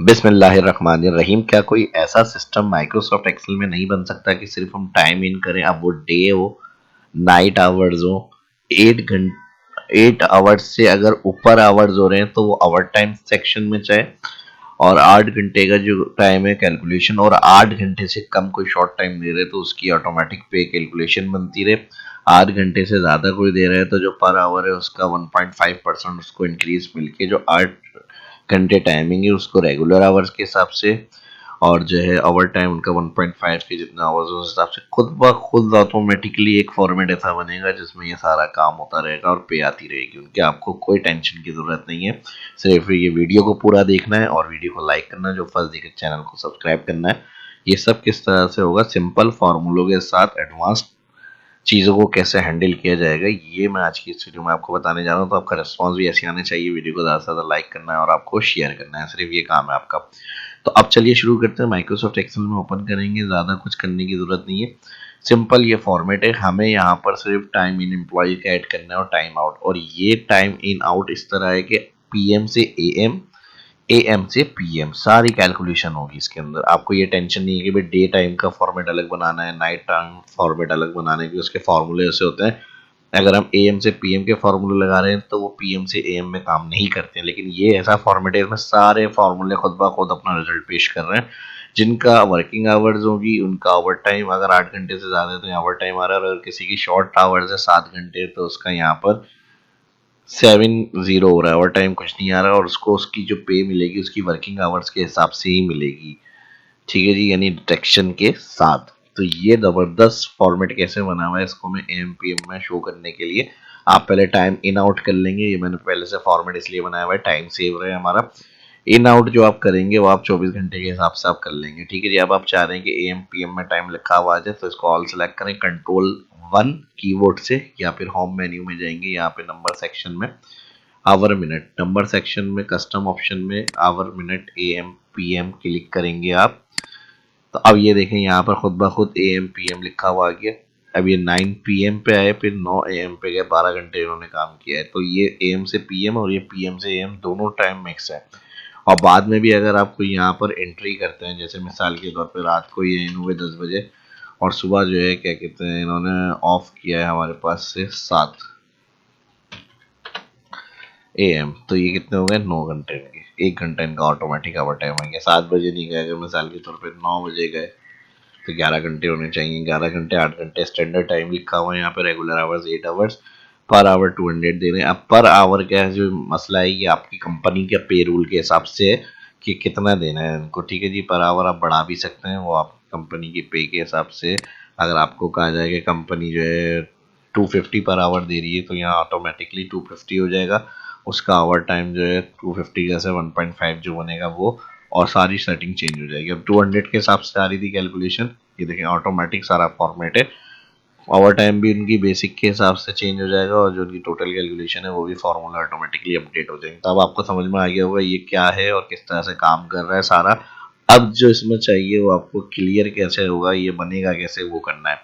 बिस्मिल्लाहिर्रहमानिर्रहीम। क्या कोई ऐसा सिस्टम माइक्रोसॉफ्ट एक्सेल में नहीं बन सकता कि सिर्फ हम टाइम इन करें? अब वो डे हो, नाइट आवर्स हो, 8 आवर्स से अगर ऊपर आवर्स हो रहे हैं तो वो आवर टाइम सेक्शन में चाहे, और 8 घंटे का जो टाइम है कैलकुलेशन, और 8 घंटे से कम कोई शॉर्ट टाइम दे रहे तो उसकी ऑटोमेटिक पे कैलकुलेशन बनती रहे। 8 घंटे से ज़्यादा कोई दे रहा है तो जो पर आवर है उसका 1.5% उसको इंक्रीज मिलके जो 8 घंटे टाइमिंग है उसको रेगुलर आवर्स के हिसाब से, और जो है ओवर टाइम उनका 1.5 के जितना आवर्स उस हिसाब से खुद ब खुद ऑटोमेटिकली एक फॉर्मेट ऐसा बनेगा जिसमें ये सारा काम होता रहेगा और पे आती रहेगी। उनके आपको कोई टेंशन की ज़रूरत नहीं है, सिर्फ ये वीडियो को पूरा देखना है और वीडियो को लाइक करना है, जो फर्स्ट देखे चैनल को सब्सक्राइब करना है। ये सब किस तरह से होगा, सिंपल फार्मूलों के साथ एडवांस चीज़ों को कैसे हैंडल किया जाएगा, ये मैं आज की इस वीडियो में आपको बताने जा रहा हूँ। तो आपका रिस्पॉन्स भी ऐसे आने चाहिए, वीडियो को ज़्यादा से ज़्यादा लाइक करना है और आपको शेयर करना है, सिर्फ ये काम है आपका। तो अब चलिए शुरू करते हैं। माइक्रोसॉफ्ट एक्सेल में ओपन करेंगे, ज़्यादा कुछ करने की ज़रूरत नहीं है, सिंपल ये फॉर्मेट है। हमें यहाँ पर सिर्फ टाइम इन एम्प्लॉय का ऐड करना है और टाइम आउट, और ये टाइम इन आउट इस तरह है कि पीएम से एएम, एएम से पीएम सारी कैलकुलेशन होगी इसके अंदर। आपको ये टेंशन नहीं है कि भाई डे टाइम का फॉर्मेट अलग बनाना है, नाइट टाइम फॉर्मेट अलग बनाने के, उसके फॉर्मूले ऐसे होते हैं। अगर हम एएम से पीएम के फार्मूले लगा रहे हैं तो वो पीएम से एएम में काम नहीं करते हैं, लेकिन ये ऐसा फॉर्मेट है इसमें सारे फार्मूले खुद ब खुद अपना रिजल्ट पेश कर रहे हैं। जिनका वर्किंग आवर्स होगी उनका ओवर टाइम अगर 8 घंटे से ज़्यादा है तो यहाँ ओवर टाइम आ रहा है, और अगर किसी की शॉर्ट आवर्स है 7 घंटे तो उसका यहाँ पर 7-0 हो रहा है, ओवर टाइम कुछ नहीं आ रहा, और उसको उसकी जो पे मिलेगी उसकी वर्किंग आवर्स के हिसाब से ही मिलेगी। ठीक है जी, यानी डिटेक्शन के साथ। तो ये जबरदस्त फॉर्मेट कैसे बना हुआ है इसको मैं एएमपीएम में शो करने के लिए आप पहले टाइम इन आउट कर लेंगे। ये मैंने पहले से फॉर्मेट इसलिए बनाया हुआ है, टाइम सेव रहे हमारा। इन आउट जो आप करेंगे वो आप 24 घंटे के हिसाब से आप कर लेंगे। ठीक है जी, अब आप चाह रहे हैं कि एएमपीएम में टाइम लिखा हुआ आ जाए तो इसको ऑल सेलेक्ट करें कंट्रोल 1 कीबोर्ड से, या फिर होम मेन्यू में जाएंगे, यहाँ पे नंबर सेक्शन में आवर मिनट, नंबर सेक्शन में कस्टम ऑप्शन में आवर मिनट एएमपीएम क्लिक करेंगे आप। तो अब ये देखें यहाँ पर खुद ब खुद एएम पीएम लिखा हुआ आ गया। अब ये 9 पीएम पे आए, फिर 9 AM पे गए, 12 घंटे इन्होंने काम किया है। तो ये एएम से पीएम और ये पीएम से एएम दोनों टाइम मिक्स है। और बाद में भी अगर आपको यहाँ पर एंट्री करते हैं, जैसे मिसाल के तौर पर रात को ये इन हुए 10 बजे और सुबह जो है क्या कहते हैं इन्होंने ऑफ किया है हमारे पास से 7 AM, तो ये कितने हो गए 9 घंटे के। 1 घंटा इनका ऑटोमेटिक ओवर टाइम हो गया। 7 बजे नहीं गए, अगर मिसाल के तौर पर 9 बजे गए तो 11 घंटे होने चाहिए। 11 घंटे 8 घंटे स्टैंडर्ड टाइम लिखा हुआ है यहाँ पे, regular hours 8 hours, per hour 200 दे रहे हैं। अब पर आवर क्या है, जो मसला है ये आपकी कंपनी के पे रूल के हिसाब से है कि कितना देना है इनको। ठीक है जी, पर आवर आप बढ़ा भी सकते हैं, वो आप कंपनी की पे के हिसाब से। अगर आपको कहा जाए कि कंपनी जो है 250 पर आवर दे रही है तो यहाँ ऑटोमेटिकली 250 हो जाएगा। उसका आवर टाइम जो है 250 जैसे 1.5 जो बनेगा वो, और सारी सेटिंग चेंज हो जाएगी। अब 200 के हिसाब से आ रही थी कैलकुलेशन, ये देखें ऑटोमेटिक सारा फॉर्मेट है। ओवर टाइम भी उनकी बेसिक के हिसाब से चेंज हो जाएगा, और जो उनकी टोटल कैलकुलेशन है वो भी फार्मूला ऑटोमेटिकली अपडेट हो जाएंगे। तब आपको समझ में आ गया होगा ये क्या है और किस तरह से काम कर रहा है सारा। अब जो इसमें चाहिए वो आपको क्लियर कैसे होगा, ये बनेगा कैसे, वो करना है।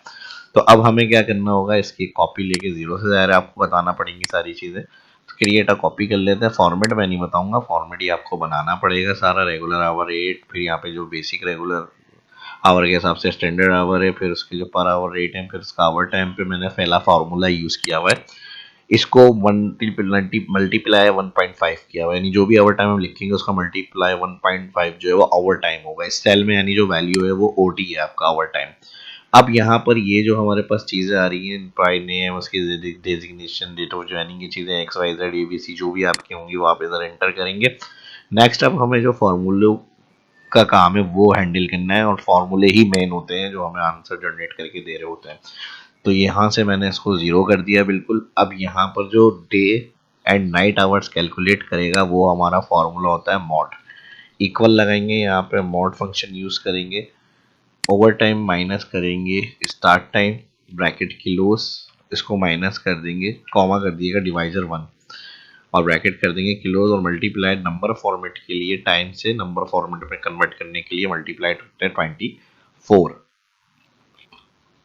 तो अब हमें क्या करना होगा, इसकी कॉपी लेके जीरो से ज़ाहिर आपको बताना पड़ेंगी सारी चीज़ें। तो क्रिएट अ कॉपी कर लेते हैं। फॉर्मेट मैं नहीं बताऊंगा, फॉर्मेट ही आपको बनाना पड़ेगा सारा। रेगुलर आवर 8, फिर यहाँ पे जो बेसिक रेगुलर आवर के हिसाब से स्टैंडर्ड आवर है, फिर उसके जो पर आवर रेट है, फिर उसका आवर टाइम पे मैंने पहला फार्मूला यूज़ किया हुआ है। इसको मल्टीप्लाई 1.5 किया हुआ है, यानी जो भी ओवर टाइम हम लिखेंगे उसका मल्टीप्लाई 1.5 जो है वो ओवर टाइम होगा इस सेल में, यानी जो वैल्यू है वो ओटी है आपका ओवर टाइम। अब यहाँ पर ये जो हमारे पास चीज़ें आ रही हैं, प्राइड नेम, उसकी डेजिग्नेशन, डेट ऑफ ज्वाइनिंग की चीज़ें, एक्स वाई जेड एबीसी जो भी आपकी होंगी वो आप इधर एंटर करेंगे। नेक्स्ट अब हमें जो फॉर्मूलों का काम है वो हैंडल करना है, और फॉर्मूले ही मेन होते हैं जो हमें आंसर जनरेट करके दे रहे होते हैं। तो यहाँ से मैंने इसको ज़ीरो कर दिया बिल्कुल। अब यहाँ पर जो day and night hours calculate करेगा वो हमारा फॉर्मूला होता है मॉड। इक्वल लगाएंगे, यहाँ पे मॉड फंक्शन यूज़ करेंगे, ओवर टाइम माइनस करेंगे, स्टार्ट टाइम ब्रैकेट किलोस, इसको माइनस कर देंगे, कॉमा कर दिएगा डिवाइजर 1, और ब्रैकेट कर देंगे किलोज, और मल्टीप्लाई नंबर फॉर्मेट के लिए टाइम से नंबर फॉर्मेट में कन्वर्ट करने के लिए मल्टीप्लाई करते हैं 24।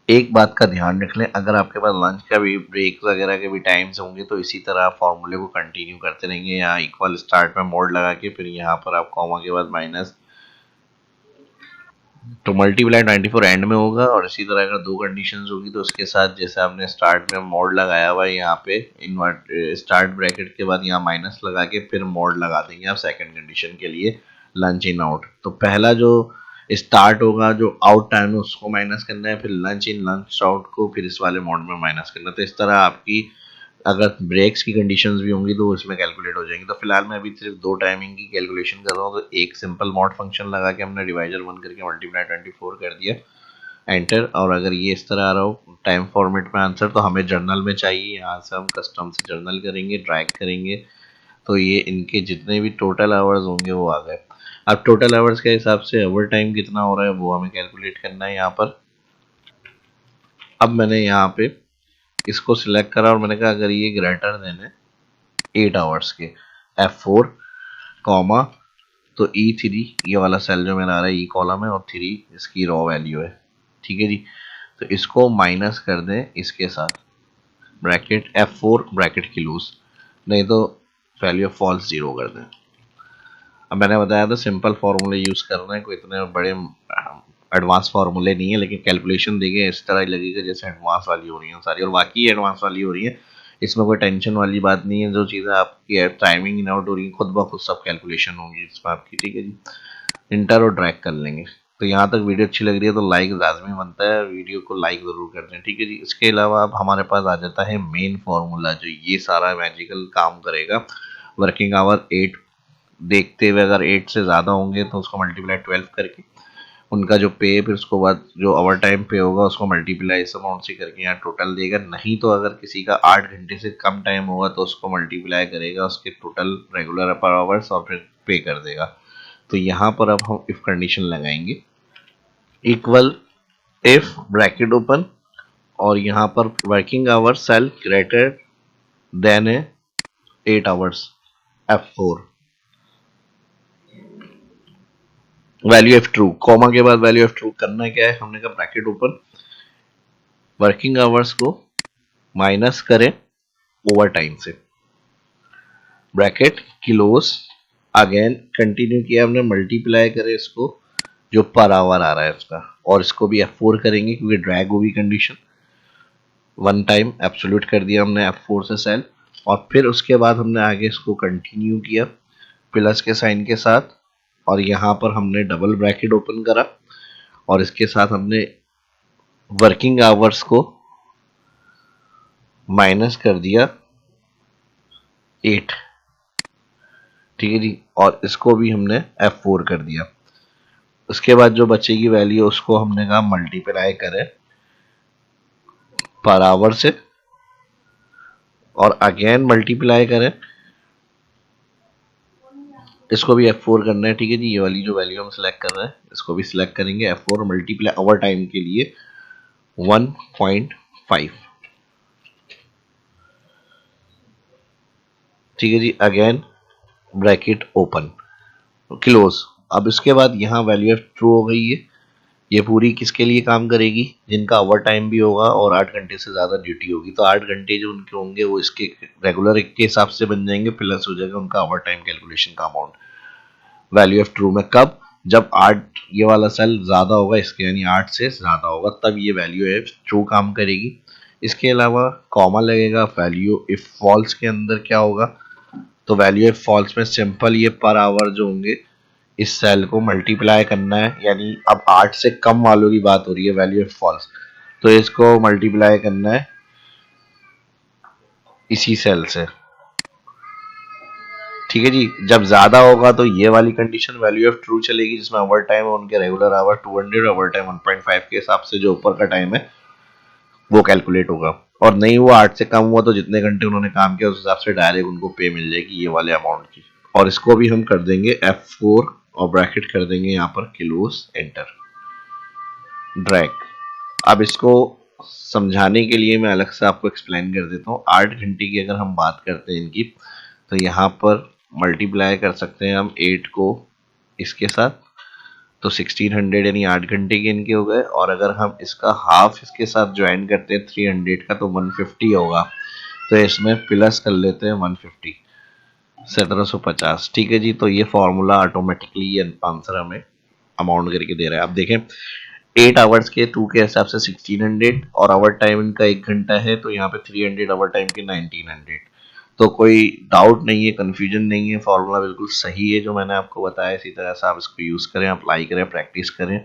एक बात का ध्यान रख लें, अगर आपके पास लंच का भी ब्रेक वगैरह के भी टाइम्स होंगे तो इसी तरह आप फॉर्मूले को कंटिन्यू करते रहेंगे। यहाँ इक्वल स्टार्ट में मोड लगा के फिर यहाँ पर आप कॉमा के बाद माइनस, तो मल्टीप्लाई 24 एंड में होगा। और इसी तरह अगर दो कंडीशंस होगी तो उसके साथ जैसे आपने स्टार्ट में मोड लगाया हुआ है यहाँ पे इन्वर्ट स्टार्ट ब्रैकेट के बाद यहाँ माइनस लगा के फिर मोड लगा देंगे आप सेकंड कंडीशन के लिए लंच इन आउट। तो पहला जो स्टार्ट होगा जो आउट टाइम है उसको माइनस करना है, फिर लंच इन लंच आउट को फिर इस वाले मोड में माइनस करना है। तो इस तरह आपकी अगर ब्रेक्स की कंडीशंस भी होंगी तो उसमें कैलकुलेट हो जाएंगी। तो फिलहाल मैं अभी सिर्फ दो टाइमिंग की कैलकुलेशन कर रहा हूँ। तो एक सिंपल मॉड फंक्शन लगा के हमने डिवाइजर 1 करके मल्टीप्लाई 24 कर दिया, एंटर। और अगर ये इस तरह आ रहा हो टाइम फॉर्मेट में आंसर तो हमें जर्नल में चाहिए, यहाँ से हम कस्टम से जर्नल करेंगे, ड्रैग करेंगे तो ये इनके जितने भी टोटल आवर्स होंगे वो आ गए। अब टोटल आवर्स के हिसाब से ओवर टाइम कितना हो रहा है वो हमें कैलकुलेट करना है यहाँ पर। अब मैंने यहाँ पे इसको सिलेक्ट करा और मैंने कहा अगर ये ग्रेटर देन है 8 आवर्स के, F4 कॉमा, तो E3 ये वाला सेल जो मेरा आ रहा है ई कॉलम है और 3 इसकी रॉ वैल्यू है, ठीक है जी। तो इसको माइनस कर दें इसके साथ ब्रैकेट F4 ब्रैकेट क्लोज, नहीं तो वैल्यू ऑफ फॉल्स 0 कर दें। अब मैंने बताया था सिंपल फार्मूले यूज करना है, कोई इतने बड़े एडवांस फार्मूले नहीं है, लेकिन कैलकुलेशन देंगे इस तरह ही लगेगा जैसे एडवांस वाली हो रही है सारी, और बाकी एडवांस वाली हो रही है। इसमें कोई टेंशन वाली बात नहीं है, जो चीज़ें आपकी टाइमिंग इन आउट हो रही है खुद ब खुद सब कैलकुलेशन होंगी इसमें आपकी, ठीक है जी। इंटर और ड्रैग कर लेंगे। तो यहाँ तक वीडियो अच्छी लग रही है तो लाइक लाजमी बनता है, वीडियो को लाइक ज़रूर कर दें, ठीक है जी। इसके अलावा अब हमारे पास आ जाता है मेन फार्मूला जो ये सारा मैजिकल काम करेगा। वर्किंग आवर 8 देखते हुए अगर 8 से ज़्यादा होंगे तो उसको मल्टीप्लाई 12 करके उनका जो पे, फिर उसके बाद जो ओवर टाइम पे होगा उसको मल्टीप्लाई इस अमाउंट से करके यहाँ टोटल देगा। नहीं तो अगर किसी का 8 घंटे से कम टाइम होगा तो उसको मल्टीप्लाई करेगा उसके टोटल रेगुलर पर आवर्स और फिर पे कर देगा। तो यहाँ पर अब हम इफ कंडीशन लगाएंगे, इक्वल इफ ब्रैकेट ओपन और यहाँ पर working hour cell greater than है 8 hours, F4 value of true, comma के बाद वैल्यू ऑफ ट्रू करना क्या है, हमने कहा ब्रैकेट ओपन वर्किंग आवर्स को माइनस करें ओवर टाइम से, ब्रैकेट क्लोज, अगेन कंटिन्यू किया हमने, मल्टीप्लाई करें इसको जो पर आवर आ रहा है इसका, और इसको भी F4 करेंगे क्योंकि ड्रैग होगी कंडीशन, वन टाइम एब्सोल्यूट कर दिया हमने F4 से सेल। और फिर उसके बाद हमने आगे इसको कंटिन्यू किया प्लस के साइन के साथ, और यहाँ पर हमने डबल ब्रैकेट ओपन करा और इसके साथ हमने वर्किंग आवर्स को माइनस कर दिया 8, ठीक है जी। और इसको भी हमने F4 कर दिया। उसके बाद जो बचेगी वैल्यू उसको हमने कहा मल्टीप्लाई करें पर आवर से और अगेन मल्टीप्लाई करें, इसको भी F4 करना है, ठीक है जी। ये वाली जो वैल्यू हम सिलेक्ट कर रहे हैं इसको भी सिलेक्ट करेंगे F4 मल्टीप्लाई ओवर टाइम के लिए 1.5, ठीक है जी। Again bracket open close. अब इसके बाद यहाँ वैल्यू ऑफ ट्रू हो गई है। ये पूरी किसके लिए काम करेगी, जिनका ओवर टाइम भी होगा और 8 घंटे से ज़्यादा ड्यूटी होगी। तो 8 घंटे जो उनके होंगे वो इसके रेगुलर के हिसाब से बन जाएंगे, प्लस हो जाएगा उनका ओवर टाइम कैलकुलेशन का अमाउंट वैल्यू ऑफ ट्रू में। कब, जब 8 ये वाला सेल ज़्यादा होगा इसके, यानी 8 से ज़्यादा होगा तब ये वैल्यू ऑफ ट्रू काम करेगी। इसके अलावा कॉमा लगेगा वैल्यू इफ फॉल्स के अंदर क्या होगा, तो वैल्यू इफ फॉल्स में सिंपल ये पर आवर जो होंगे इस सेल को मल्टीप्लाई करना है, यानी अब 8 से कम वालों की बात हो रही है वैल्यू ऑफ फॉल्स, तो इसको मल्टीप्लाई करना है इसी सेल से, ठीक है जी। जब ज्यादा होगा तो ये वाली कंडीशन वैल्यू ऑफ ट्रू चलेगी जिसमें ओवर टाइम है उनके रेगुलर आवर 200, ओवर टाइम 1.5 के हिसाब से जो ऊपर का टाइम है वो कैलकुलेट होगा। और नहीं हुआ 8 से कम हुआ तो जितने घंटे उन्होंने काम किया उस हिसाब से डायरेक्ट उनको पे मिल जाएगी ये वाले अमाउंट की। और इसको भी हम कर देंगे F4 और ब्रैकेट कर देंगे यहाँ पर क्लोज, एंटर, ड्रैग। अब इसको समझाने के लिए मैं अलग से आपको एक्सप्लेन कर देता हूँ। 8 घंटे की अगर हम बात करते हैं इनकी, तो यहाँ पर मल्टीप्लाई कर सकते हैं हम 8 को इसके साथ तो 1600 यानी 8 घंटे के इनके हो गए। और अगर हम इसका हाफ इसके साथ ज्वाइन करते हैं 300 का तो 150 होगा। तो इसमें प्लस कर लेते हैं 150, 1750। ठीक है जी। तो ये फॉर्मूला ऑटोमेटिकली ये आंसर हमें अमाउंट करके दे रहा है। आप देखें 8 आवर्स के 2 के हिसाब से 1600 और आवर टाइम इनका 1 घंटा है, तो यहाँ पे 300 आवर टाइम के 1900। तो कोई डाउट नहीं है, कंफ्यूजन नहीं है, फॉर्मूला बिल्कुल सही है जो मैंने आपको बताया। इसी तरह से आप इसको यूज़ करें, अप्लाई करें, प्रैक्टिस करें।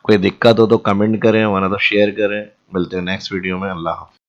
कोई दिक्कत हो तो कमेंट करें, वरना तो शेयर करें। मिलते हैं नेक्स्ट वीडियो में। अल्लाह हाफ़िज़।